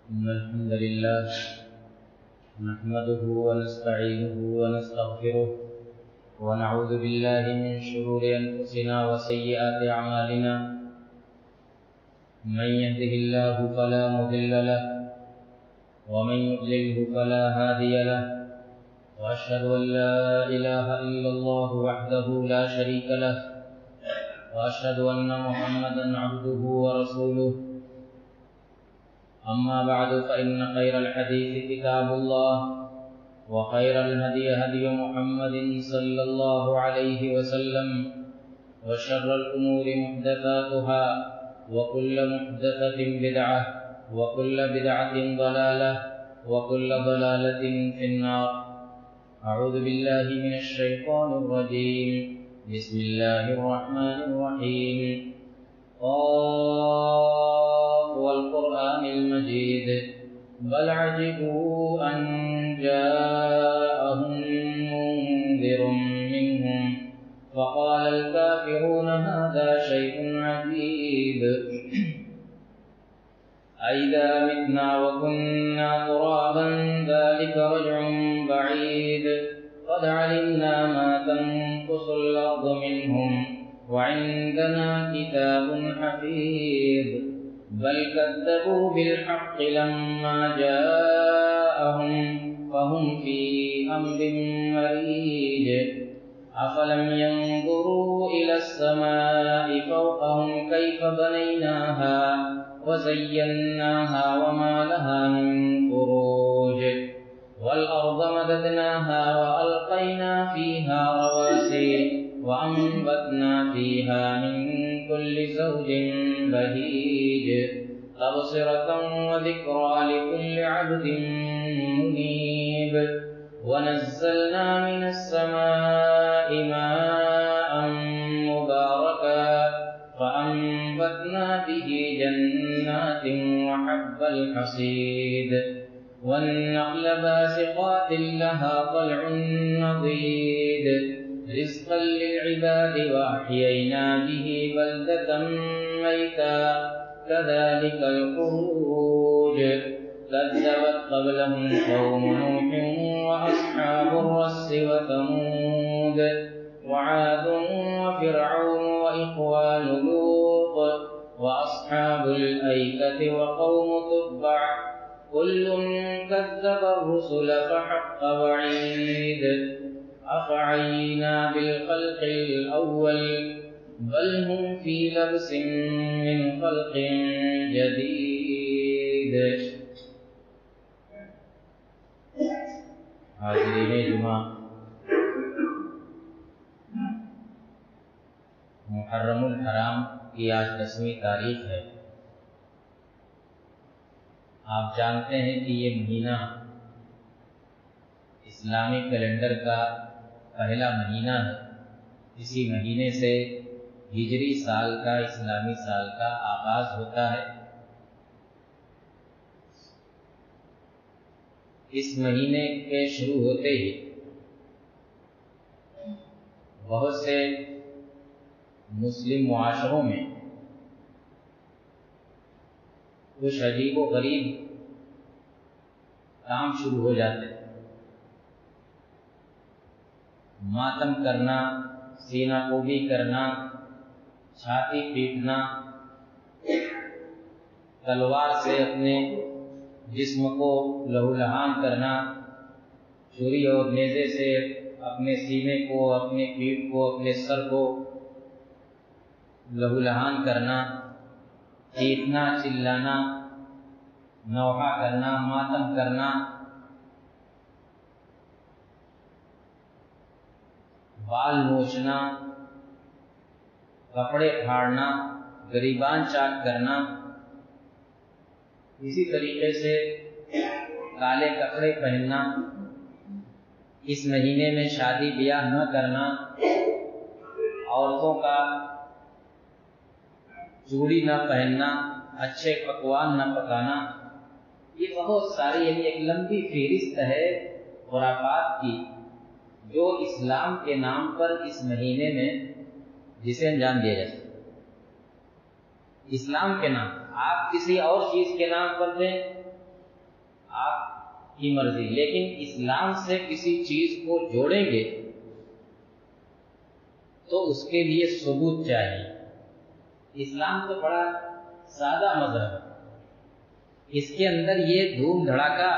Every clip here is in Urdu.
إن الحمد لله نحمده ونستعينه ونستغفره ونعوذ بالله من شرور أنفسنا وسيئات أعمالنا من يهده الله فلا مضل له ومن يضلله فلا هادي له وأشهد أن لا إله إلا الله وحده لا شريك له وأشهد أن محمدا عبده ورسوله أما بعد فإن خير الحديث كتاب الله وخير الهدي هدي محمد صلى الله عليه وسلم وشر الأمور محدثاتها وكل محدثة بدعة وكل بدعة ضلالة وكل ضلالة في النار. أعوذ بالله من الشيطان الرجيم. بسم الله الرحمن الرحيم. قاف والقرآن المجيد بل عجبوا أن جاءهم منذر منهم فقال الكافرون هذا شيء عجيب أئذا متنا وكنا ترابا ذلك رجع بعيد قد علمنا ما تنقص الأرض منهم وعندنا كتاب حفيظ بل كذبوا بالحق لما جاءهم فهم في أمر مريج أفلم ينظروا إلى السماء فوقهم كيف بنيناها وزيناها وما لها من فروج والأرض مددناها وألقينا فيها رواسي وأنبتنا فيها من كل زوج بهيج تبصرة وذكرى لكل عبد منيب ونزلنا من السماء ماء مباركا فأنبتنا به جنات وحب الحصيد والنخل باسقات لها طلع نضيد رزقا للعباد وأحيينا به بلدة ميتا كذلك الخروج كذبت قبلهم قوم نوح وأصحاب الرس وثمود وعاد وفرعون وإخوان لوط وأصحاب الأيكة وقوم تبع كل كذب الرسل فحق وعيد أفعينا بالخلق الأول بل هم في لبس من خلق جديد. حاضرین جمعہ، محرم الحرام کی آج 10ویں تاریخ ہے۔ آپ جانتے ہیں کہ یہ مہینہ اسلامی کیلنڈر کا پہلا مہینہ ہے۔ اسی مہینے سے ہجری سال کا، اسلامی سال کا آغاز ہوتا ہے۔ اس مہینے کے شروع ہوتے ہی بہت سے مسلم معاشروں میں کچھ عجیب و غریب کام شروع ہو جاتے ہیں۔ ماتم کرنا، سینہ کوبی کرنا، چھاتی پیٹنا، تلوار سے اپنے جسم کو لہولہان کرنا، چھری اور نیزے سے اپنے سینے کو، اپنے پیٹھ کو، اپنے سر کو لہولہان کرنا، چیخنا، چلانا، نوحہ کرنا، ماتم کرنا، بال نوچنا، کپڑے پھاڑنا، گریبان چاک کرنا، اسی طریقے سے کالے کپڑے پہننا، اس مہینے میں شادی بیاہ نہ کرنا، عورتوں کا چوڑی نہ پہننا، اچھے پکوان نہ پکانا، یہ بہت ساری یعنی ایک لمبی فہرست ہے خرافات کی جو اسلام کے نام پر اس مہینے میں جسے انجام دیا جا سکتا ہے۔ اسلام کے نام، آپ کسی اور چیز کے نام پر دیں آپ کی مرضی، لیکن اسلام سے کسی چیز کو جوڑیں گے تو اس کے لیے ثبوت چاہیے۔ اسلام تو بڑا سادہ مذہب ہے، اس کے اندر یہ دھوم دھڑاکا،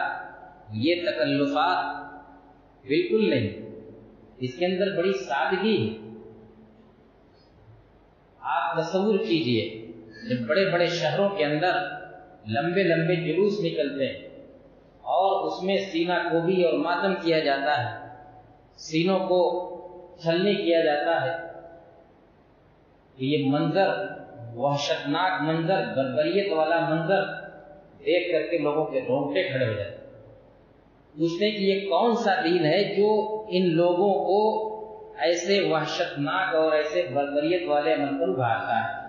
یہ تکلفات بالکل نہیں، اس کے اندر بڑی سادگی ہے۔ آپ تصور کیجئے جب بڑے بڑے شہروں کے اندر لمبے لمبے جلوس نکلتے ہیں اور اس میں سینہ کوبی اور ماتم کیا جاتا ہے، سینوں کو چھلنی کیا جاتا ہے، یہ منظر، وحشتناک منظر، بربریت والا منظر دیکھ کر کے لوگوں کے رونگٹے کھڑے ہو جاتے ہیں۔ پوچھتے ہیں کہ یہ کون سا دین ہے جو ان لوگوں کو ایسے وحشتناک اور ایسے بربریت والے عمل پر ابھارتا ہے؟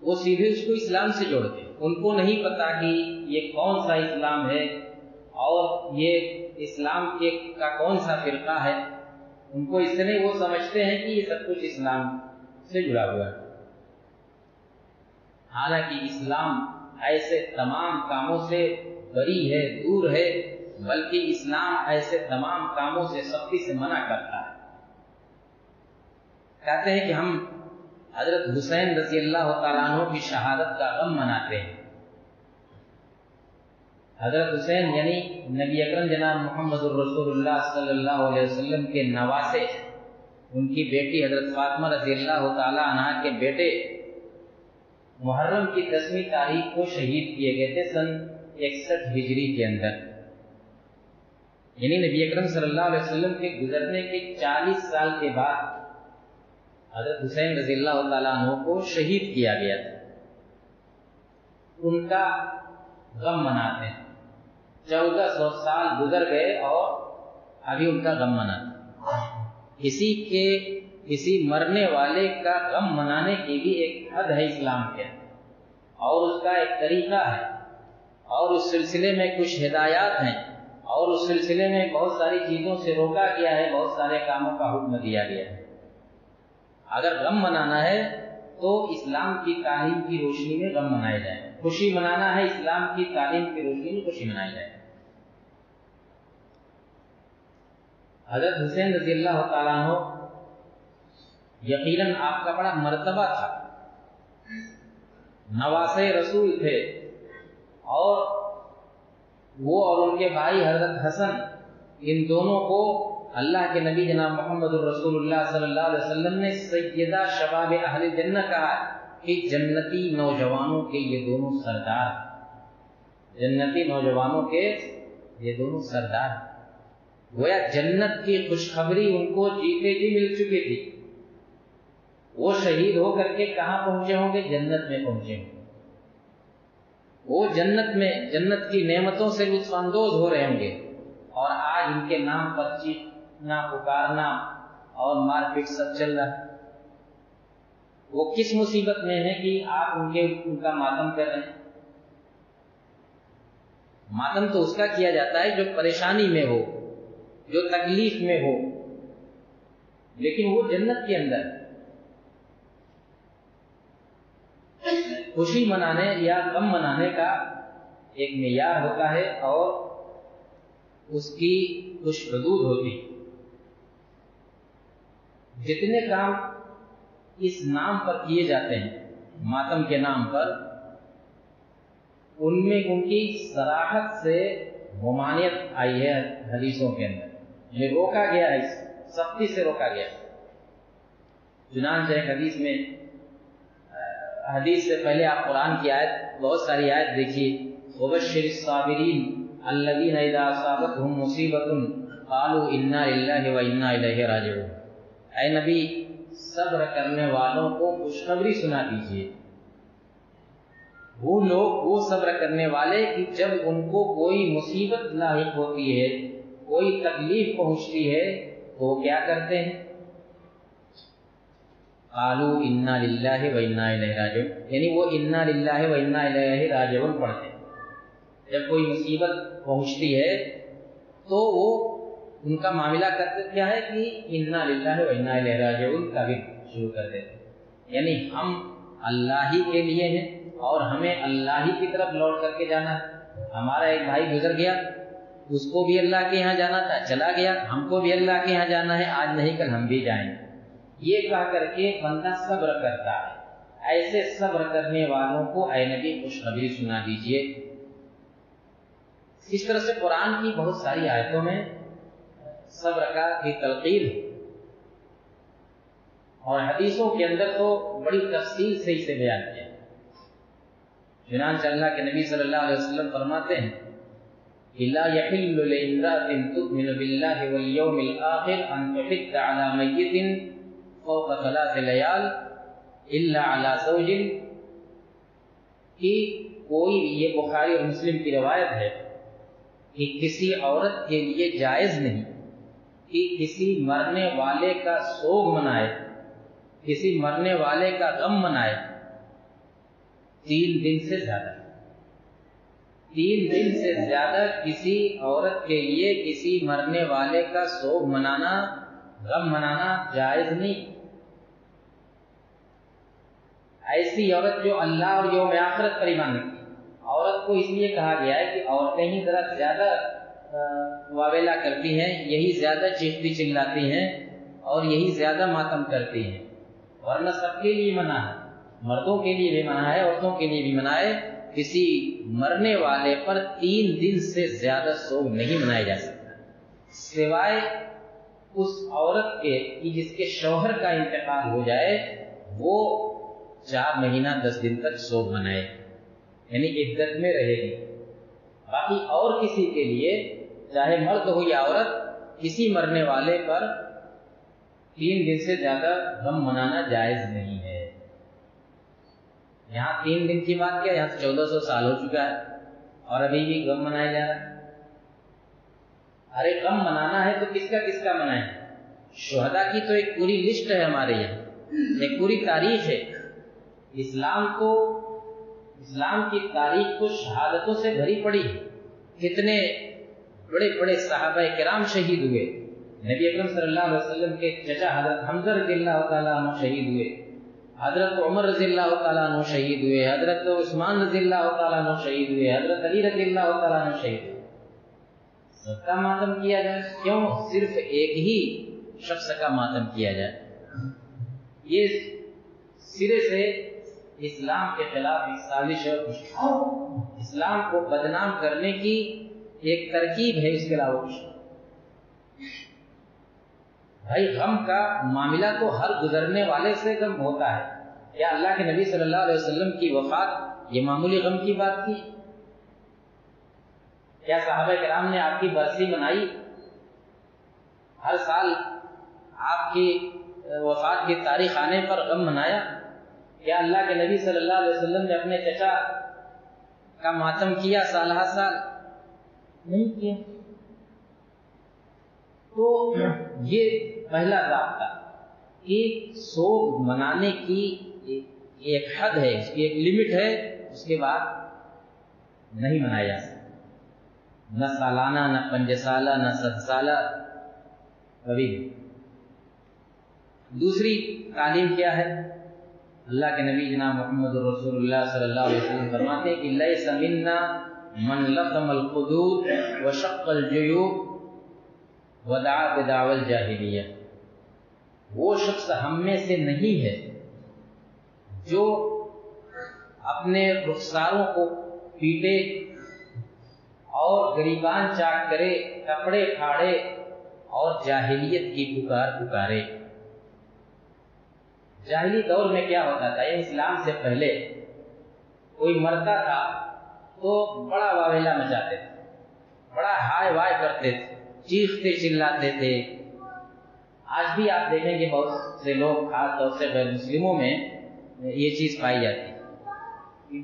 وہ سیدھے اس کو اسلام سے جوڑتے ہیں، ان کو نہیں پتا کہ یہ کون سا اسلام ہے اور یہ اسلام کا کون سا فرقہ ہے۔ ان کو اس لیے وہ سمجھتے ہیں کہ یہ سب کچھ اسلام سے جڑا ہوا ہے، حالانکہ اسلام ایسے تمام کاموں سے بری ہے، دور ہے، بلکہ اسلام ایسے تمام کاموں سے سختی سے منع کرتا ہے۔ کہتے ہیں کہ ہم حضرت حسین رضی اللہ تعالیٰ عنہ کی شہادت کا غم مناتے ہیں۔ حضرت حسین یعنی نبی اکرم جناب محمد الرسول اللہ صلی اللہ علیہ وسلم کے نواسے، ان کی بیٹی حضرت فاطمہ رضی اللہ تعالیٰ عنہ کے بیٹے محرم کی 10ویں تاریخ کو شہید کیے گئے تھے سن 61 ہجری کے اندر، یعنی نبی اکرم صلی اللہ علیہ وسلم کے گزرنے کے 40 سال کے بعد حضرت حسین رضی اللہ تعالیٰ عنہ کو شہید کیا گیا تھا۔ ان کا غم مناتے ہیں، 1400 سال گزر گئے اور ابھی ان کا غم مناتے ہیں۔ کسی مرنے والے کا غم منانے کی بھی ایک حد ہے اسلام کے، اور اس کا ایک طریقہ ہے، اور اس سلسلے میں کچھ ہدایات ہیں، اور اس سلسلے میں بہت ساری چیزوں سے روکا گیا ہے، بہت سارے کاموں کا حکم دیا گیا ہے۔ اگر غم منانا ہے تو اسلام کی تعلیم کی روشنی میں غم منایا جائے، خوشی منانا ہے اسلام کی تعلیم کی روشنی میں خوشی منائی جائے۔ حضرت حسین رضی اللہ تعالیٰ عنہ یقیناً آپ کا بڑا مرتبہ تھا، نواسے رسول تھے، اور وہ اور ان کے بھائی حضرت حسن، ان دونوں کو اللہ کے نبی جناب محمد الرسول اللہ صلی اللہ علیہ وسلم نے سیدہ شباب اہل جنہ کہا کہ جنتی نوجوانوں کے یہ دونوں سردار، جنتی نوجوانوں کے یہ دونوں سردار۔ گویا جنت کی خوشخبری ان کو جیتے جی مل چکی تھی۔ وہ شہید ہو کر کے کہاں پہنچے ہوں گے؟ جنت میں پہنچے ہوں گے، وہ جنت میں جنت کی نعمتوں سے لطف اندوز ہو رہے ہوں گے، اور آج ان کے نام پر چیخنا پکارنا اور مار پیٹ سب چل رہا ہے۔ وہ کس مصیبت میں ہے کہ آپ ان کا ماتم کر رہے ہیں؟ ماتم تو اس کا کیا جاتا ہے جو پریشانی میں ہو، جو تکلیف میں ہو، لیکن وہ جنت کے اندر خوشی منانے یا غم منانے کا ایک معیار ہوتا ہے اور اس کی کچھ حدود ہوتی۔ جتنے کام اس نام پر کیے جاتے ہیں، ماتم کے نام پر، ان میں ان کی صراحت سے ممانعت آئی ہے حدیثوں کے اندر، یعنی روکا گیا ہے، سختی سے روکا گیا۔ چنانچہ ایک حدیث میں، حدیث سے پہلے آپ قرآن کی آیت، بہت ساری آیت دیکھیے، وَبَشِّرِ الصَّابِرِينَ الَّذِينَ إِذَا أَصَابَتْهُمْ مُصِيبَةٌ قَالُوا إِنَّا لِلَّهِ وَإِنَّا إِلَيْهِ رَاجِعُونَ۔ اے نبی، صبر کرنے والوں کو خوشخبری سنا دیجیے، وہ لوگ، وہ صبر کرنے والے کہ جب ان کو کوئی مصیبت لاحق ہوتی ہے، کوئی تکلیف پہنچتی ہے، تو وہ کیا کرتے ہیں؟ قالوا انا للہ و انا الیہ راجعون، یعنی وہ انا للہ و انا الیہ راجعون پڑھتے ہیں۔ جب کوئی مصیبت پہنچتی ہے تو وہ ان کا معاملہ کرتے کیا ہے کہ انا للہ و انا الیہ راجعون کا بھی شروع کر دیتے ہیں، یعنی ہم اللہ ہی کے لیے ہیں اور ہمیں اللہ ہی کی طرف لوٹ کر کے جانا ہے. ہمارا ایک بھائی گزر گیا، اس کو بھی اللہ کے یہاں جانا تھا، چلا گیا، ہم کو بھی اللہ کے یہاں جانا ہے، آج نہیں کل ہم بھی جائیں گے. یہ کہہ کر کے بندہ صبر کرتا ہے. ایسے صبر کرنے والوں کو اے نبی خوشخبری سنا دیجئے. اس طرح سے قرآن کی بہت ساری آیتوں میں صبر کا بھی تلقین ہے، اور حدیثوں کے اندر تو بڑی تفصیل سے اسے بیان کیا. چنانچہ اللہ کے نبی صلی اللہ علیہ وسلم فرماتے ہیں کہ لا يحل لامرأة تؤمن بالله واليوم الآخر أن تحد على ميت فوق 3 ليال إلا على زوج. کہ کوئی، یہ بخاری اور مسلم کی روایت ہے، کہ کسی عورت کے لیے جائز نہیں کہ کسی مرنے والے کا سوگ منائے، کسی مرنے والے کا غم منائے 3 دن سے زیادہ. 3 دن سے زیادہ کسی عورت کے لیے کسی مرنے والے کا سوگ منانا، غم منانا جائز نہیں. ایسی عورت جو اللہ اور یوم آخرت پر ایمان رکھتی. عورت کو اس لیے کہا گیا ہے کہ عورتیں ہی ذرا زیادہ واویلا کرتی ہیں، یہی زیادہ چیختی چلاتی ہیں اور یہی زیادہ ماتم کرتی ہیں، ورنہ سب کے لیے منع ہے، مردوں کے لیے بھی منع ہے، عورتوں کے لیے بھی منع ہے. کسی مرنے والے پر 3 دن سے زیادہ سوگ نہیں منایا جا سکتا، سوائے اس عورت کے کہ جس کے شوہر کا انتقال ہو جائے، وہ 4 مہینہ 10 دن تک سوگ منائے، یعنی عدت میں رہے گی. باقی اور کسی کے لیے، چاہے مرد ہو یا عورت، کسی مرنے والے پر 3 دن سے زیادہ غم منانا جائز نہیں ہے. یہاں 3 دن کی بات کیا، یہاں 1400 سال ہو چکا ہے اور ابھی بھی غم منایا جا رہا ہے. ارے غم منانا ہے تو کس کا منائیں؟ شہداء کی تو ایک پوری لسٹ ہے ہمارے یہاں، ایک پوری تاریخ ہے. اسلام کی تاریخ تو شہادتوں سے بھری پڑی ہے. کتنے بڑے بڑے صحابہ کرام شہید ہوئے. نبی اکرم صلی اللہ علیہ وسلم کے چچا حضرت حمزہ رضی اللہ تعالیٰ عنہ شہید ہوئے، حضرت عمر رضی اللہ تعالیٰ عنہ شہید ہوئے، حضرت عثمان رضی اللہ تعالیٰ عنہ شہید ہوئے، حضرت علی رضی اللہ تعالیٰ عنہ شہید ہوئے. سب کا ماتم کیا جائے، کیوں صرف ایک ہی شخص کا ماتم کیا جائے؟ یہ سرے سے اسلام کے خلاف ایک سازش ہے. اسلام کو بدنام کرنے کی ایک ترکیب ہے، اس کے علاوہ کچھ. بھائی غم کا معاملہ تو ہر گزرنے والے سے غم ہوتا ہے. کیا اللہ کے نبی صلی اللہ علیہ وسلم کی وفات یہ معمولی غم کی بات تھی؟ کیا صحابہ کرام نے آپ کی برسی منائی؟ ہر سال آپ کی وفات کی تاریخ آنے پر غم منایا؟ کیا اللہ کے نبی صلی اللہ علیہ وسلم نے اپنے چچا کا ماتم کیا سال ہر سال؟ نہیں کیا. تو یہ پہلا ضابطہ کہ سوگ منانے کی ایک حد ہے، اس کی ایک لمٹ ہے، اس کے بعد نہیں منایا جا سکتا. نہ سالانہ، نہ 5 سالہ، نہ 7 سالہ، کبھی بھی. دوسری تعلیم کیا ہے؟ اللہ کے نبی جناب محمد رسول اللہ صلی اللہ علیہ وسلم فرماتے ہیں کہ لیس منا من لطم القدور وشق الجیوب ودعا بدعوى الجاہلیہ. وہ شخص ہم میں سے نہیں ہے جو اپنے رخساروں کو پیٹے اور گریبان چاٹ کرے، کپڑے پھاڑے اور جاہلیت کی پکارے. جاہلی دور میں کیا ہوتا تھا؟ یہ اسلام سے پہلے کوئی مرتا تھا تو بڑا واویلا مچاتے تھے، بڑا ہائے وائے کرتے تھے، چیختے چلاتے تھے. آج بھی آپ دیکھیں گے بہت سے لوگ، خاص طور سے غیر مسلموں میں یہ چیز پائی جاتی ہے،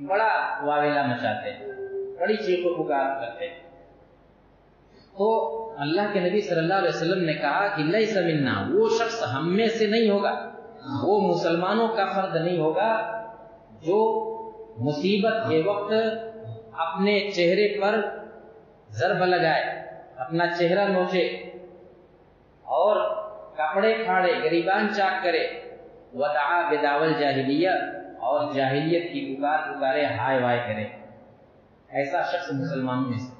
بڑا واویلا مچاتے ہیں، بڑی چیخ و پکار کرتے ہیں. تو اللہ کے نبی صلی اللہ علیہ وسلم نے کہا کہ لیس منا، وہ شخص ہم میں سے نہیں ہوگا، وہ مسلمانوں کا فرد نہیں ہوگا جو مصیبت کے وقت اپنے چہرے پر ضرب لگائے، اپنا چہرہ نوچے اور کپڑے پھاڑے، گریبان چاک کرے، ودعا بدعوى الجاہلیہ، اور جاہلیت کی پکارے ہائے وائے کرے، ایسا شخص مسلمانوں میں سے۔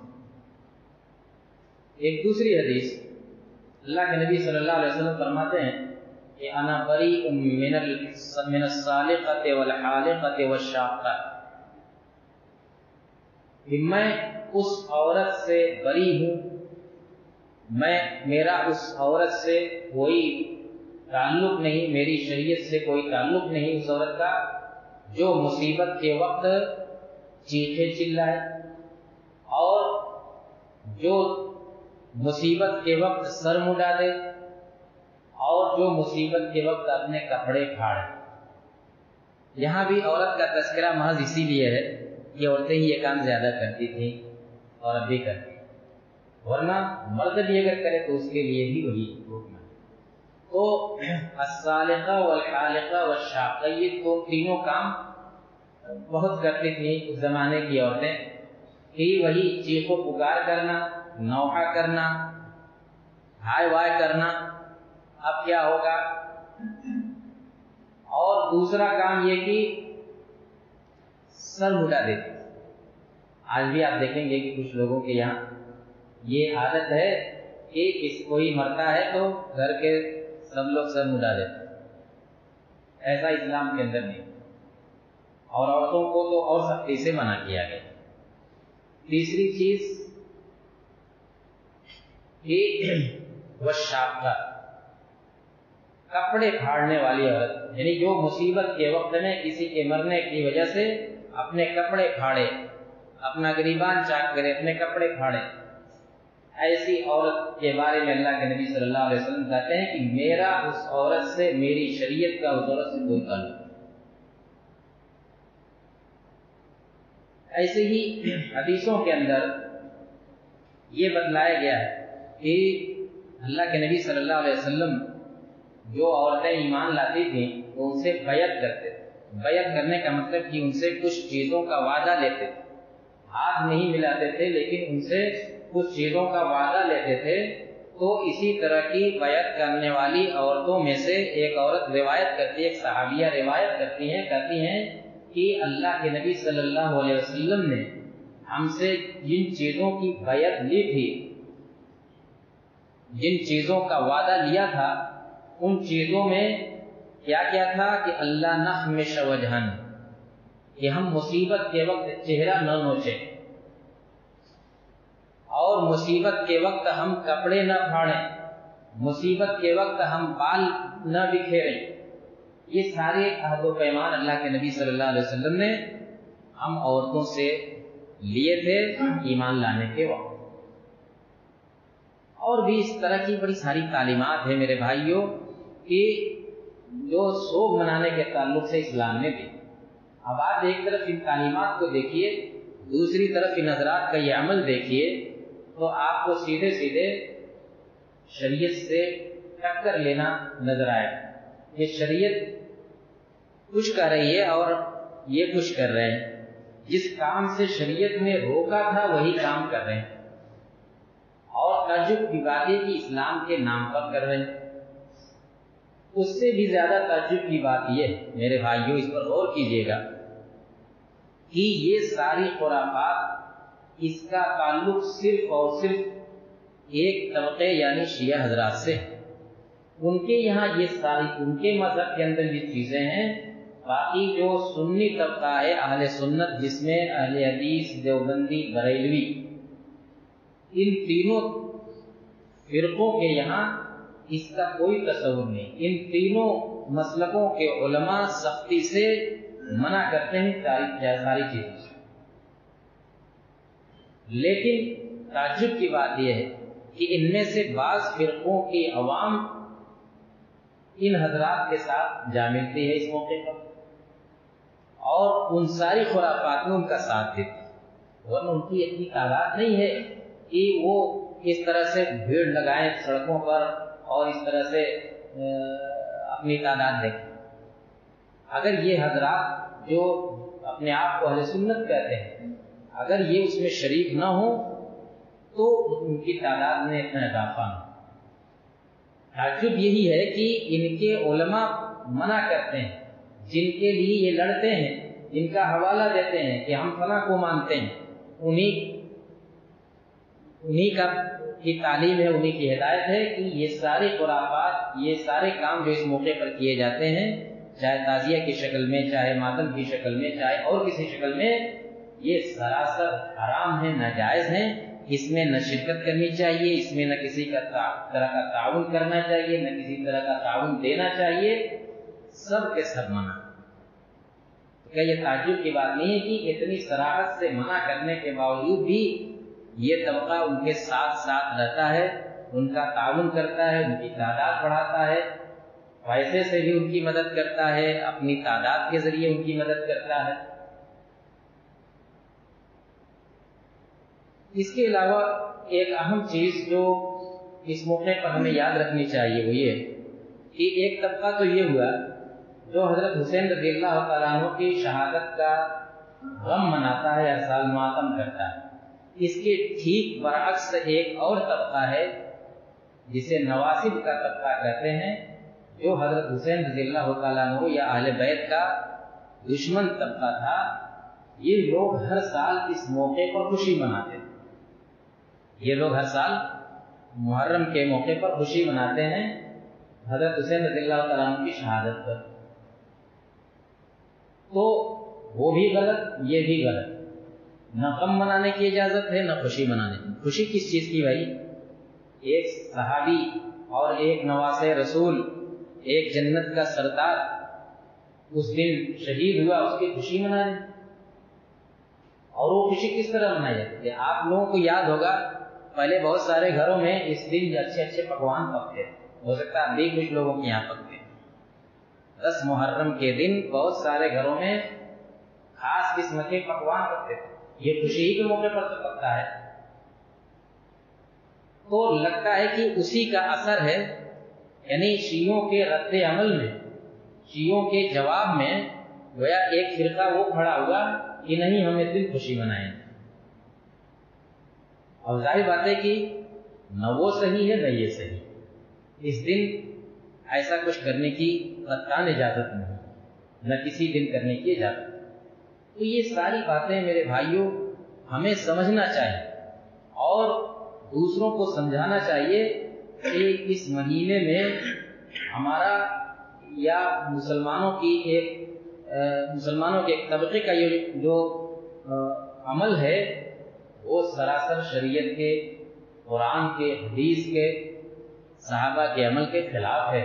ایک دوسری حدیث اللہ کے نبی صلی اللہ علیہ وسلم فرماتے ہیں کہ انا بریء من السالقۃ والحالقۃ والشاقۃ، کہ میں اس عورت سے بری ہوں، میرا اس عورت سے کوئی تعلق نہیں، میری شریعت سے کوئی تعلق نہیں اس عورت کا جو مصیبت کے وقت چیخے چلائے، اور جو مصیبت کے وقت سر مڈا دے، اور جو مصیبت کے وقت اپنے کپڑے پھاڑے۔ یہاں بھی عورت کا تذکرہ محض اسی لیے ہے کہ عورتیں ہی یہ کام زیادہ کرتی تھیں اور اب بھی کرتی، ورنہ مرد بھی اگر کرے تو اس کے لیے بھی وہی حکم ہے۔ تو السالقہ والحالقہ والشاقہ، یہ تو تینوں کام بہت کرتی تھیں اس زمانے کی عورتیں، کہ وہی چیخ و پکار کرنا، نوحہ کرنا، ہائے وائے کرنا۔ اب کیا ہوگا؟ اور دوسرا کام یہ کہ سر مڈا دیتے۔ آج بھی آپ دیکھیں گے کہ کچھ لوگوں کے یہاں یہ عادت ہے کہ کوئی مرتا ہے تو گھر کے سب لوگ سر مڈا دیتے، ایسا اسلام کے اندر نہیں، اور عورتوں کو تو اور سختی سے منع کیا گیا۔ تیسری چیز والشاقہ، کپڑے پھاڑنے والی عورت، یعنی جو مصیبت کے وقت میں کسی کے مرنے کی وجہ سے اپنے کپڑے پھاڑے، اپنا گریبان چاک کرے، اپنے کپڑے پھاڑے، ایسی عورت کے بارے میں اللہ کے نبی صلی اللہ علیہ وسلم کہتے ہیں کہ میرا اس عورت سے، میری شریعت کا اس عورت سے کوئی تعلق نہیں۔ ایسے ہی حدیثوں کے اندر یہ بتلایا گیا ہے کہ اللہ کے نبی صلی اللہ علیہ وسلم جو عورتیں ایمان لاتی تھیں وہ ان سے بیعت کرتے تھے۔ بیعت کرنے کا مطلب کہ ان سے کچھ چیزوں کا وعدہ لیتے تھے، ہاتھ نہیں ملاتے تھے لیکن ان سے کچھ چیزوں کا وعدہ لیتے تھے۔ تو اسی طرح کی بیعت کرنے والی عورتوں میں سے ایک عورت روایت کرتی ہے، ایک صحابیہ روایت کرتی ہیں، کہتی ہیں کہ اللہ کے نبی صلی اللہ علیہ وسلم نے ہم سے جن چیزوں کی بیعت لی تھی، جن چیزوں کا وعدہ لیا تھا، ان چیزوں میں کیا کیا تھا کہ اللہ نخمش وجہن، کہ ہم مصیبت کے وقت چہرہ نہ نوچیں، اور مصیبت کے وقت ہم کپڑے نہ پھاڑیں، مصیبت کے وقت ہم بال نہ بکھیریں۔ یہ سارے عہد و پیمان اللہ کے نبی صلی اللہ علیہ وسلم نے ہم عورتوں سے لیے تھے ایمان لانے کے وقت۔ اور بھی اس طرح کی بڑی ساری تعلیمات ہیں میرے بھائیوں کہ جو سوگ منانے کے تعلق سے اسلام نے دی۔ اب آپ ایک طرف ان تعلیمات کو دیکھیے، دوسری طرف ان حضرات کا یہ عمل دیکھیے، تو آپ کو سیدھے سیدھے شریعت سے ٹکر لینا نظر آئے۔ یہ شریعت کچھ کر رہی ہے اور یہ کچھ کر رہے ہیں، جس کام سے شریعت نے روکا تھا وہی کام کر رہے ہیں، اور تعجب کی بات ہے کہ اسلام کے نام پر کر رہے ہیں۔ اس سے بھی زیادہ تعجب کی بات یہ میرے بھائیوں، اس پر غور کیجیے گا کہ یہ ساری خرافات، اس کا تعلق صرف اور صرف ایک طبقے یعنی شیعہ حضرات سے۔ ان کے یہاں یہ ساری، ان کے مذہب کے اندر یہ چیزیں ہیں، باقی جو سنی طبقہ ہے اہل سنت، جس میں اہل حدیث، دیوبندی، بریلوی، ان تینوں فرقوں کے یہاں اس کا کوئی تصور نہیں۔ ان تینوں مسلکوں کے علماء سختی سے منع کرتے ہیں ساری چیزوں سے۔ لیکن تعجب کی بات یہ ہے کہ ان میں سے بعض فرقوں کی عوام ان حضرات کے ساتھ جا ملتی ہے اس موقع پر، اور ان ساری خرافات میں ان کا ساتھ دیتی ہے، ورنہ ان کی اتنی تعداد نہیں ہے کہ وہ اس طرح سے بھیڑ لگائیں سڑکوں پر اور اس طرح سے اپنی تعداد دیکھیں۔ اگر یہ حضرات جو اپنے آپ کو اہل سنت کہتے ہیں، اگر یہ اس میں شریک نہ ہو تو ان کی تعداد میں اتنا اضافہ نہ۔ تعجب یہی ہے کہ ان کے علماء منع کرتے ہیں جن کے لیے یہ لڑتے ہیں، جن کا حوالہ دیتے ہیں کہ ہم فلاں کو مانتے ہیں، انہی کا کی تعلیم ہے، انہی کی ہدایت ہے کہ یہ سارے خرافات، یہ سارے کام جو اس موقع پر کیے جاتے ہیں، چاہے تعزیہ کی شکل میں، چاہے ماتم کی شکل میں، چاہے اور کسی شکل میں، یہ سراسر حرام ہے، ناجائز ہیں، اس میں نہ شرکت کرنی چاہیے، اس میں نہ کسی کا طرح کا تعاون کرنا چاہیے، نہ کسی طرح کا تعاون دینا چاہیے، سب کے سب منع۔ کیا یہ تعجب کی بات نہیں ہے کہ اتنی صراحت سے منع کرنے کے باوجود بھی یہ طبقہ ان کے ساتھ ساتھ رہتا ہے، ان کا تعاون کرتا ہے، ان کی تعداد بڑھاتا ہے، پیسے سے بھی ان کی مدد کرتا ہے، اپنی تعداد کے ذریعے ان کی مدد کرتا ہے۔ اس کے علاوہ ایک اہم چیز جو اس موقع پر ہمیں یاد رکھنی چاہیے وہ یہ کہ ایک طبقہ تو یہ ہوا جو حضرت حسین رضی اللہ تعالیٰ عنہ کی شہادت کا غم مناتا ہے، ہر سال ماتم کرتا ہے۔ اس کے ٹھیک برعکس ایک اور طبقہ ہے جسے نواسب کا طبقہ کہتے ہیں، جو حضرت حسین رضی اللہ تعالیٰ عنہ یا اہل بیت کا دشمن طبقہ تھا۔ یہ لوگ ہر سال اس موقع پر خوشی مناتے ہیں، یہ لوگ ہر سال محرم کے موقع پر خوشی مناتے ہیں حضرت حسین رضی اللہ تعالیٰ عنہ کی شہادت پر۔ تو وہ بھی غلط، یہ بھی غلط، نہ غم منانے کی اجازت ہے نہ خوشی منانے کی۔ خوشی کس چیز کی بھائی؟ ایک صحابی اور ایک نواسے رسول، ایک جنت کا سردار اس دن شہید ہوا، اس کی خوشی منانے۔ اور وہ خوشی کس طرح منائی جاتی ہے؟ آپ لوگوں کو یاد ہوگا پہلے بہت سارے گھروں میں اس دن اچھے اچھے پکوان پکتے تھے، ہو سکتا ہے بھی کچھ لوگوں کے یہاں پکتے ہیں۔ 10 محرم کے دن بہت سارے گھروں میں خاص قسم کے پکوان پکتے تھے، یہ خوشی ہی کے موقع پر تو پکتا ہے۔ تو لگتا ہے کہ اسی کا اثر ہے، یعنی شیعوں کے رد عمل میں، شیعوں کے جواب میں گویا ایک فرقہ وہ کھڑا ہوا کہ نہیں، ہم اس دن خوشی منائیں۔ اور ظاہر بات ہے کہ نہ وہ صحیح ہے نہ یہ صحیح، اس دن ایسا کچھ کرنے کی قطعاً اجازت نہیں، نہ کسی دن کرنے کی اجازت۔ تو یہ ساری باتیں میرے بھائیوں ہمیں سمجھنا چاہیے اور دوسروں کو سمجھانا چاہیے کہ اس مہینے میں ہمارا یا مسلمانوں کے ایک طبقے کا یہ جو عمل ہے وہ سراسر شریعت کے، قرآن کے، حدیث کے، صحابہ کے عمل کے خلاف ہے۔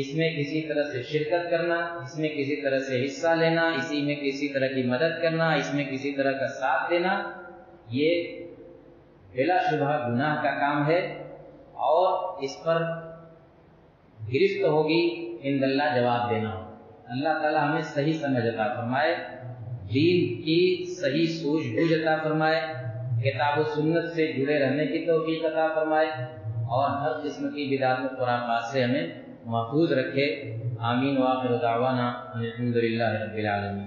اس میں کسی طرح سے شرکت کرنا، اس میں کسی طرح سے حصہ لینا، اسی میں کسی طرح کی مدد کرنا، اس میں کسی طرح کا ساتھ دینا، یہ بلا شبہ گناہ کا کام ہے اور اس پر گرفت ہوگی ان اللہ جواب دینا ہوگا۔ اللہ تعالیٰ ہمیں صحیح سمجھ عطا فرمائے، دین کی صحیح سوجھ بوجھ عطا فرمائے، کتاب و سنت سے جڑے رہنے کی توفیق عطا فرمائے اور ہر قسم کی بدعت و خرافات سے ہمیں محفوظ رکھے۔ آمین وآخر دعوانا الحمد للہ رب العالمین۔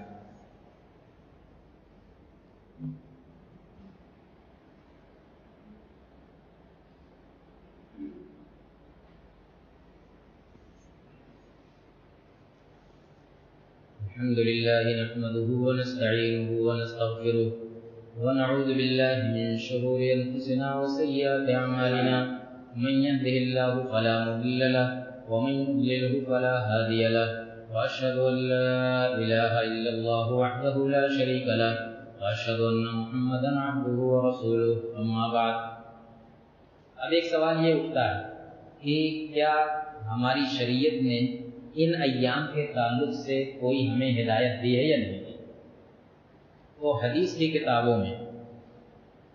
الحمد لله نحمده ونستعينه ونستغفره ونعوذ بالله من شرور أنفسنا وسيئات أعمالنا، من يهده الله فلا مضل له ومن يضلله فلا هادي له، وأشهد أن لا إله إلا الله وحده لا شريك له، وأشهد أن محمدا عبده ورسوله، أما بعد۔ اب ایک سوال یہ اٹھتا ہے کہ کیا ہماری شریعت نے ان ایام کے تعلق سے کوئی ہمیں ہدایت دی ہے یا نہیں؟ تو حدیث کی کتابوں میں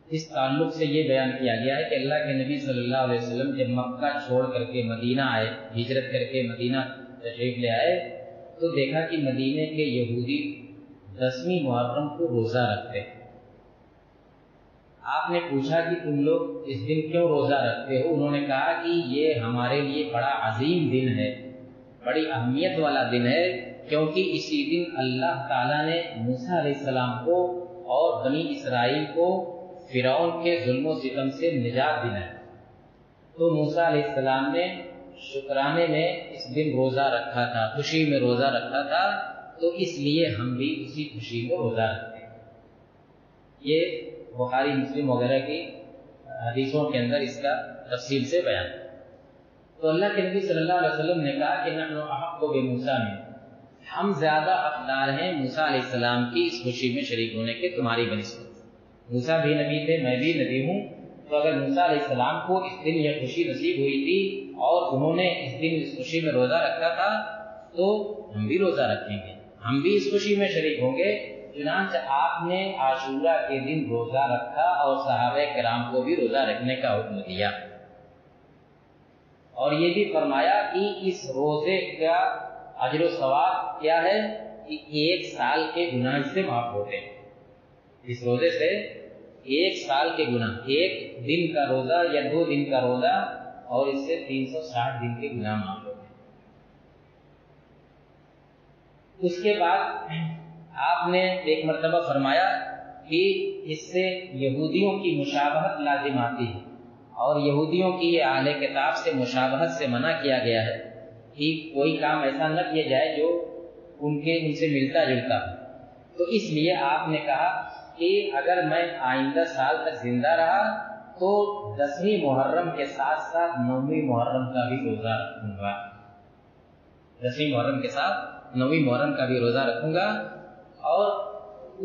اس تعلق سے یہ بیان کیا گیا ہے کہ اللہ کے نبی صلی اللہ علیہ وسلم جب مکہ چھوڑ کر کے مدینہ آئے، ہجرت کر کے مدینہ تشریف لے آئے، تو دیکھا کہ مدینے کے یہودی 10ویں محرم کو روزہ رکھتے۔ آپ نے پوچھا کہ تم لوگ اس دن کیوں روزہ رکھتے ہو؟ انہوں نے کہا کہ یہ ہمارے لیے بڑا عظیم دن ہے، بڑی اہمیت والا دن ہے، کیونکہ اسی دن اللہ تعالیٰ نے موسیٰ علیہ السلام کو اور بنی اسرائیل کو فرعون کے ظلم و ستم سے نجات دلائی۔ تو موسیٰ علیہ السلام نے شکرانے میں اس دن روزہ رکھا تھا، خوشی میں روزہ رکھا تھا تو اس لیے ہم بھی اسی خوشی میں روزہ رکھتے ہیں۔ یہ بخاری مسلم وغیرہ کی حدیثوں کے اندر اس کا تفصیل سے بیان ہے۔ تو اللہ کے نبی صلی اللہ علیہ وسلم نے کہا کہ نحن احق بموسیٰ من، ہم زیادہ حقدار ہیں موسیٰ علیہ السلام کی اس خوشی میں شریک ہونے کے تمہاری بنسبت۔ موسیٰ بھی نبی تھے، میں بھی نبی ہوں، تو اگر موسیٰ علیہ السلام کو اس دن یہ خوشی نصیب ہوئی تھی اور انہوں نے اس دن اس خوشی میں روزہ رکھا تھا تو ہم بھی روزہ رکھیں گے، ہم بھی اس خوشی میں شریک ہوں گے۔ چنانچہ آپ نے عاشورہ کے دن روزہ رکھا اور صحابہ کرام کو بھی روزہ رکھنے کا حکم دیا، اور یہ بھی فرمایا کہ اس روزے کا اجر و ثواب کیا ہے کہ 1 سال کے گناہ اس سے معاف ہوتے ہیں۔ اس روزے سے 1 سال کے گناہ، 1 دن کا روزہ یا 2 دن کا روزہ، اور اس سے 360 دن کے گناہ معاف ہوتے ہیں۔ اس کے بعد آپ نے ایک مرتبہ فرمایا کہ اس سے یہودیوں کی مشابہت لازم آتی ہے، اور یہودیوں کی یہ اہل کتاب سے مشابہت سے منع کیا گیا ہے کہ کوئی کام ایسا نہ کیا جائے جو ان سے ملتا جلتا ہو۔ تو اس لیے آپ نے کہا کہ اگر میں آئندہ سال تک زندہ رہا تو 10ویں محرم کے ساتھ ساتھ 9ویں محرم کا بھی روزہ رکھوں گا، 10ویں محرم کے ساتھ 9ویں محرم کا بھی روزہ رکھوں گا، اور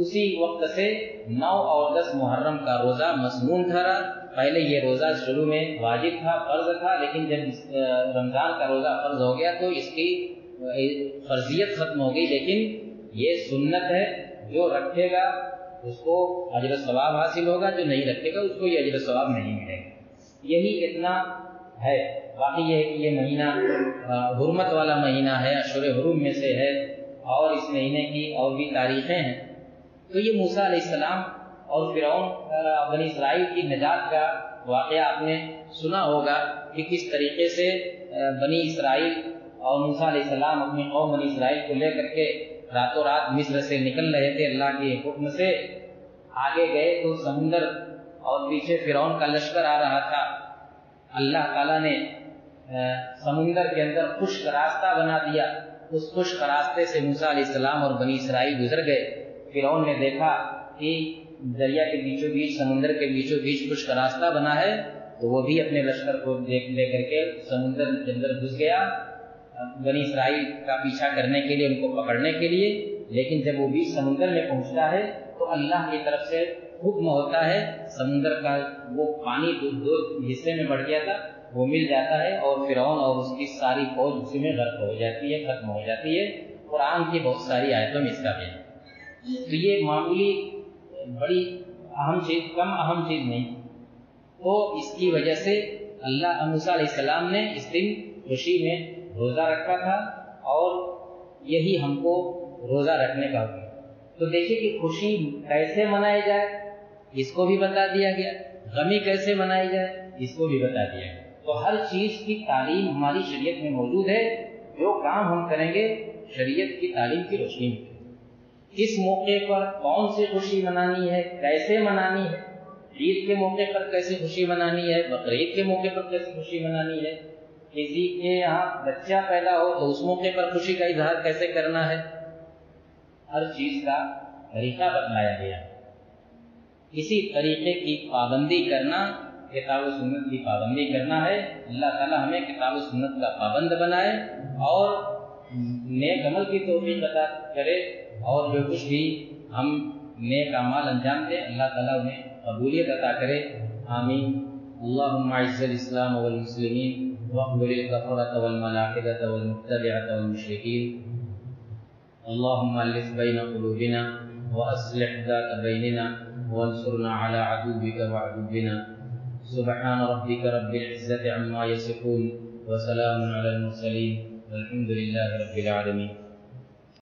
اسی وقت سے 9 اور 10 محرم کا روزہ مسنون ٹھہرا۔ پہلے یہ روزہ شروع میں واجب تھا، فرض تھا، لیکن جب رمضان کا روزہ فرض ہو گیا تو اس کی فرضیت ختم ہو گئی، لیکن یہ سنت ہے، جو رکھے گا اس کو اجر و ثواب حاصل ہوگا، جو نہیں رکھے گا اس کو یہ اجر و ثواب نہیں ملے گا۔ یہی اتنا ہے، باقی یہ ہے کہ یہ مہینہ حرمت والا مہینہ ہے، اشہر حرم میں سے ہے، اور اس مہینے کی اور بھی تاریخیں ہیں۔ تو یہ موسیٰ علیہ السلام اور فرعون بنی اسرائیل کی نجات کا واقعہ آپ نے سنا ہوگا کہ کس طریقے سے بنی اسرائیل اور موسیٰ علیہ السلام اپنی قوم بنی اسرائیل کو لے کر کے راتوں رات مصر سے نکل رہے تھے اللہ کے حکم سے۔ آگے گئے تو سمندر اور پیچھے فرعون کا لشکر آ رہا تھا۔ اللہ تعالیٰ نے سمندر کے اندر خشک راستہ بنا دیا، اس خشک راستے سے موسیٰ علیہ السلام اور بنی اسرائیل گزر گئے۔ فرعون نے دیکھا کہ دریا کے بیچوں بیچ، سمندر کے بیچوں بیچ خشک راستہ بنا ہے، تو وہ بھی اپنے لشکر کو لے کر کے سمندر کے اندر گھس گیا بنی اسرائیل کا پیچھا کرنے کے لیے، ان کو پکڑنے کے لیے۔ لیکن جب وہ بیچ سمندر میں پہنچتا ہے تو اللہ کی طرف سے حکم ہوتا ہے، سمندر کا وہ پانی دو حصے میں بڑھ گیا تھا وہ مل جاتا ہے، اور فرعون اور اس کی ساری فوج اسی میں غرق ہو جاتی ہے، ختم ہو جاتی ہے۔ قرآن کی بہت ساری آیتوں میں اس کا بھی ہے۔ تو یہ معمولی بڑی اہم چیز، کم اہم چیز نہیں، تو اس کی وجہ سے اللہ موسیٰ علیہ السلام نے اس دن خوشی میں روزہ رکھا تھا، اور یہی ہم کو روزہ رکھنے کا حکم۔ تو دیکھیے کہ خوشی کیسے منائی جائے اس کو بھی بتا دیا گیا، غمی کیسے منائی جائے اس کو بھی بتا دیا گیا۔ تو ہر چیز کی تعلیم ہماری شریعت میں موجود ہے، جو کام ہم کریں گے شریعت کی تعلیم کی روشنی میں، کس موقع پر کون سی خوشی منانی ہے، کیسے منانی ہے، عید کے موقع پر کیسے خوشی منانی ہے، بقرعید کے موقع پر کیسے خوشی منانی ہے، کسی کے یہاں بچہ پیدا ہو تو اس موقع پر خوشی کا اظہار کیسے کرنا ہے، ہر چیز کا طریقہ بتلایا گیا۔ اسی طریقے کی پابندی کرنا، کتاب و سنت کی پابندی کرنا ہے۔ اللہ تعالی ہمیں کتاب و سنت کا پابند بنائے اور نیک عمل کی توفیق عطا کرے، اور جو کچھ بھی ہم نیک اعمال انجام دیں اللہ تعالیٰ انہیں قبولیت عطا کرے، آمین۔ اللہم اعز الاسلام والمسلمین واخذل الكفرة والملاحدة والمبتدعة والمشركين، اللهم الف بين قلوبنا واصلح ذات بيننا وانصرنا على عدوك وعدونا، سبحان ربك رب العزة عما يصفون وسلام على المرسلين والحمد لله رب العالمين۔